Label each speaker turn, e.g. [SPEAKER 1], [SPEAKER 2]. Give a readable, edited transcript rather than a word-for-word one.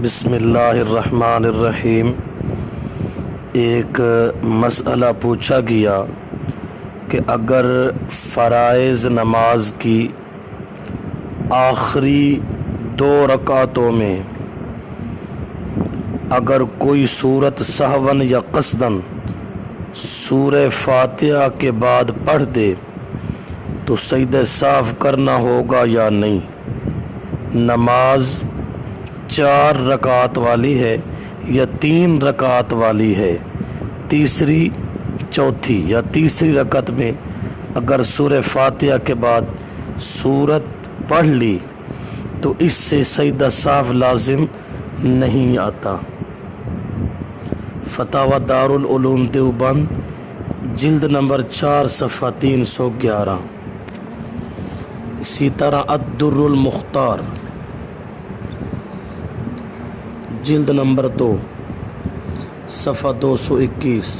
[SPEAKER 1] بسم اللہ الرحمن الرحیم۔ ایک مسئلہ پوچھا گیا کہ اگر فرائض نماز کی آخری 2 رکعتوں میں اگر کوئی سورت سہواً یا قصداً سورہ فاتحہ کے بعد پڑھ دے تو سجدہ صاف کرنا ہوگا یا نہیں؟ نماز 4 رکعت والی ہے یا 3 رکعت والی ہے؟ تیسری، چوتھی یا تیسری رکعت میں اگر سورہ فاتحہ کے بعد سورت پڑھ لی تو اس سے سجدہ صاف لازم نہیں آتا۔ فتاوی دارالعلوم دیوبند جلد نمبر 4 صفحہ 311۔ اسی طرح الدر المختار جلد نمبر 2 صفحہ 221۔